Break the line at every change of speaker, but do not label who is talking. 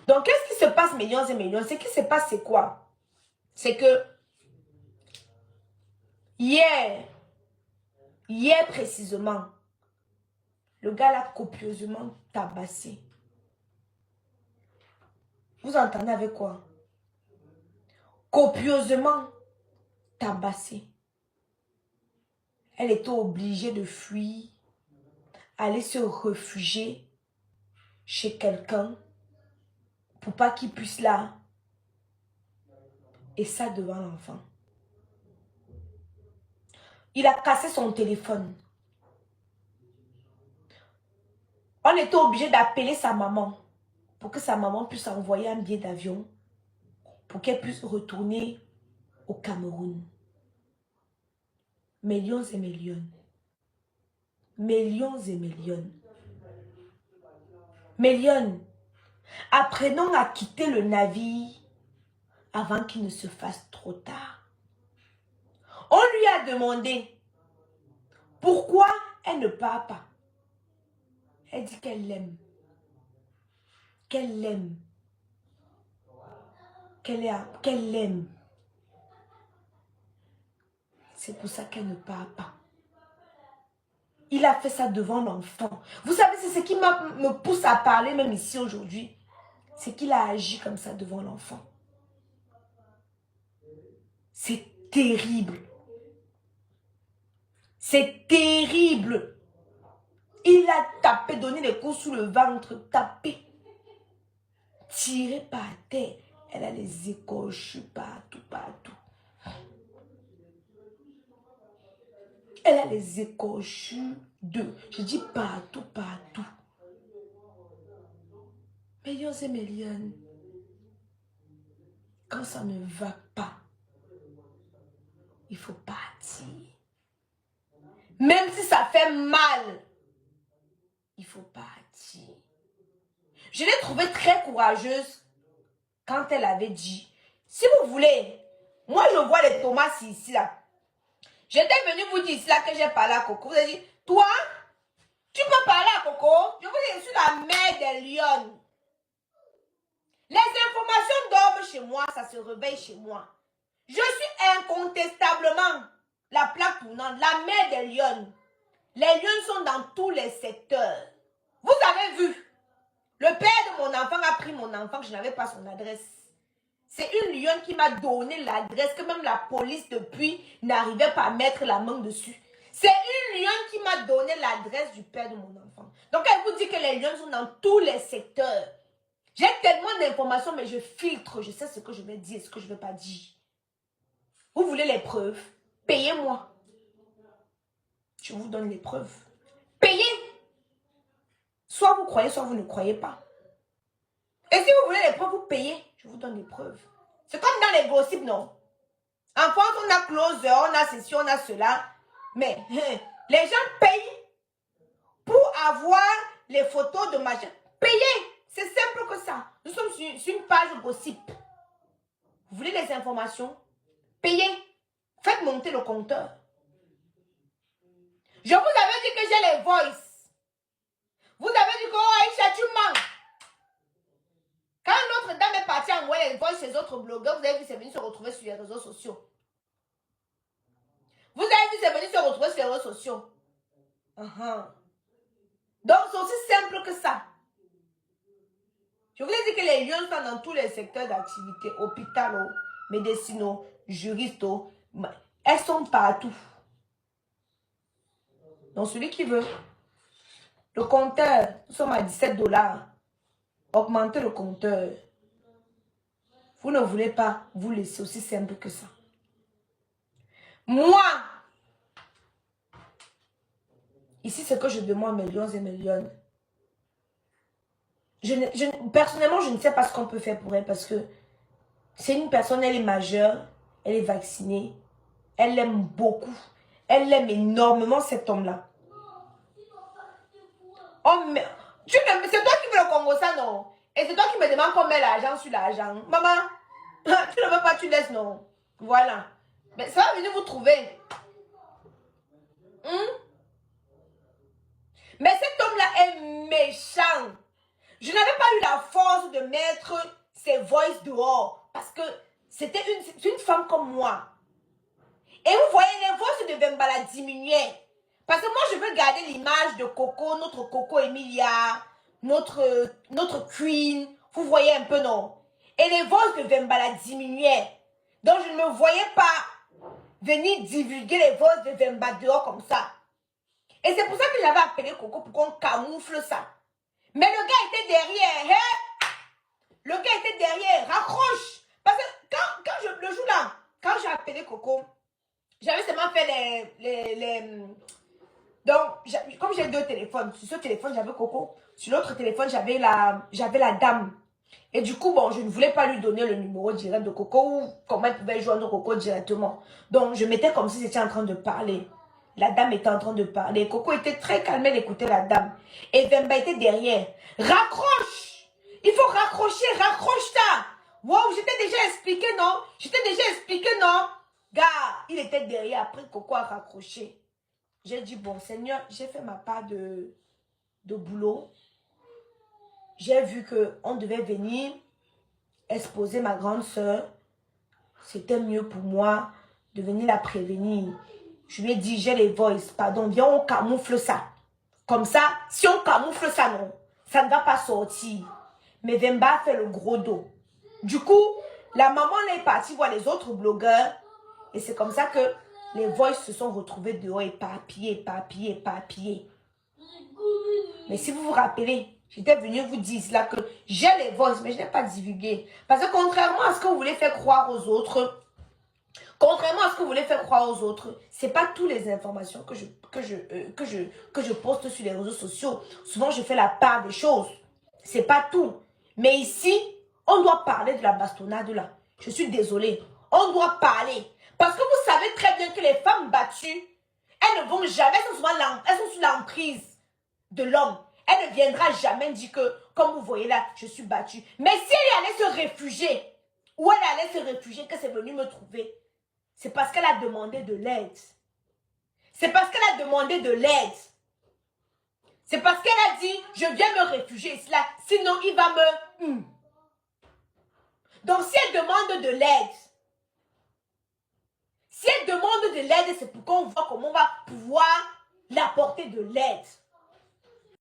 Donc, qu'est-ce qui se passe, millions et millions? Ce qui se passe, c'est quoi? C'est que hier précisément, le gars l'a copieusement tabassé. Vous entendez avec quoi? Copieusement tabassé. Elle était obligée de fuir, aller se réfugier chez quelqu'un pour pas qu'il puisse là. Et ça devant l'enfant. Il a cassé son téléphone. On était obligé d'appeler sa maman pour que sa maman puisse envoyer un billet d'avion pour qu'elle puisse retourner au Cameroun. Millions et millions. Millions et millions. Millions. Apprenons à quitter le navire avant qu'il ne se fasse trop tard. On lui a demandé pourquoi elle ne part pas. Elle dit qu'elle l'aime. Qu'elle l'aime. Qu'elle l'aime. C'est pour ça qu'elle ne part pas. Il a fait ça devant l'enfant. Vous savez, c'est ce qui me pousse à parler même ici aujourd'hui. C'est qu'il a agi comme ça devant l'enfant. C'est terrible. C'est terrible. Il a tapé, donné des coups sous le ventre, tapé. Tiré par terre. Elle a les écorchures partout, partout. Elle a les écorchures de, je dis partout, partout. Millions et millions. Quand ça ne va pas, il faut partir. Même si ça fait mal, il faut partir. Je l'ai trouvée très courageuse quand elle avait dit, si vous voulez, moi je vois les tomates ici là. J'étais venue vous dire ici là que j'ai parlé à Coco. Vous avez dit, toi, tu peux parler à Coco. Je vous dis, je suis la mère des lions. Les informations dorment chez moi, ça se réveille chez moi. Je suis incontestablement la plaque tournante, la mère des lions. Les lions sont dans tous les secteurs. Vous avez vu, le père de mon enfant a pris mon enfant, que je n'avais pas son adresse. C'est une lionne qui m'a donné l'adresse, que même la police depuis n'arrivait pas à mettre la main dessus. C'est une lionne qui m'a donné l'adresse du père de mon enfant. Donc elle vous dit que les lions sont dans tous les secteurs. J'ai tellement d'informations, mais je filtre, je sais ce que je vais dire, ce que je ne vais pas dire. Vous voulez les preuves? Payez-moi. Je vous donne les preuves. Payez. Soit vous croyez, soit vous ne croyez pas. Et si vous voulez les preuves, vous payez. Je vous donne les preuves. C'est comme dans les gossips, non? En France, on a closer, on a ceci, on a cela. Mais les gens payent pour avoir les photos de machin. Payez. C'est simple que ça. Nous sommes sur une page gossip. Vous voulez les informations? Payez. Faites monter le compteur. Je vous avais dit que j'ai les voices. Vous avez dit que, oh Aïcha, tu mens. Quand l'autre dame est partie envoyer les voices chez les autres blogueurs, vous avez vu, c'est venu se retrouver sur les réseaux sociaux. Vous avez vu, c'est venu se retrouver sur les réseaux sociaux. Donc, c'est aussi simple que ça. Je vous ai dit que les lions sont dans tous les secteurs d'activité, hôpital, médicinaux, juristes, elles sont partout. Donc, celui qui veut, le compteur, nous sommes à 17 $. Augmentez le compteur. Vous ne voulez pas vous laisser, aussi simple que ça. Moi, ici, ce que je demande, millions et millions. Personnellement, je ne sais pas ce qu'on peut faire pour elle parce que c'est une personne, elle est majeure, elle est vaccinée, elle l'aime beaucoup, elle aime énormément cet homme-là. Oh, mais c'est toi qui veux le Congo, ça, non? Et c'est toi qui me demandes qu'on met l'argent sur l'argent. Maman, tu ne veux pas, tu laisses, non? Voilà. Mais ça va venir vous trouver. Mais cet homme-là est méchant. Je n'avais pas eu la force de mettre ses voices dehors. Parce que c'était une femme comme moi. Et vous voyez, les voices de Vembala diminuaient. Parce que moi, je veux garder l'image de Coco, notre Coco Emilia, notre Queen. Vous voyez un peu, non? Et les voices de Vembala diminuaient. Donc, je ne me voyais pas venir divulguer les voices de Vemba dehors comme ça. Et c'est pour ça que j'avais appelé Coco pour qu'on camoufle ça. Mais le gars était derrière. Hein? Le gars était derrière. Raccroche. Parce que le jour là, quand j'ai appelé Coco, j'avais seulement fait donc, comme j'ai 2 téléphones, sur ce téléphone, j'avais Coco. Sur l'autre téléphone, j'avais la dame. Et du coup, bon, je ne voulais pas lui donner le numéro direct de Coco ou comment elle pouvait joindre Coco directement. Donc, je mettais comme si c'était en train de parler. La dame était en train de parler. Coco était très calme, elle écoutait la dame. Et Vemba était derrière. Raccroche! Il faut raccrocher, raccroche-ta! Wow, je t'ai déjà expliqué, non? Je t'ai déjà expliqué, non? Gars, il était derrière. Après, Coco a raccroché. J'ai dit, bon, Seigneur, j'ai fait ma part de boulot. J'ai vu qu'on devait venir exposer ma grande soeur. C'était mieux pour moi de venir la prévenir. Je lui ai dit, j'ai les voices, pardon, viens, on camoufle ça. Comme ça, si on camoufle ça, non, ça ne va pas sortir. Mais Vemba a fait le gros dos. Du coup, la maman est partie voir les autres blogueurs. Et c'est comme ça que les voices se sont retrouvées dehors éparpillées, éparpillées, éparpillées. Mais si vous vous rappelez, j'étais venue vous dire là que j'ai les voices, mais je n'ai pas divulgué. Parce que contrairement à ce que vous voulez faire croire aux autres, c'est pas toutes les informations que je poste sur les réseaux sociaux. Souvent, je fais la part des choses. C'est pas tout. Mais ici, on doit parler de la bastonnade là. Je suis désolée. On doit parler. Parce que vous savez très bien que les femmes battues, elles ne vont jamais, elles sont sous l'emprise de l'homme. Elle ne viendra jamais dire que, comme vous voyez là, je suis battue. Mais si elle allait se réfugier, ou elle allait se réfugier, que c'est venu me trouver, c'est parce qu'elle a demandé de l'aide. C'est parce qu'elle a demandé de l'aide. C'est parce qu'elle a dit, je viens me réfugier ici là, sinon il va me... Donc si elle demande de l'aide, c'est pour qu'on voit comment on va pouvoir l'apporter de l'aide.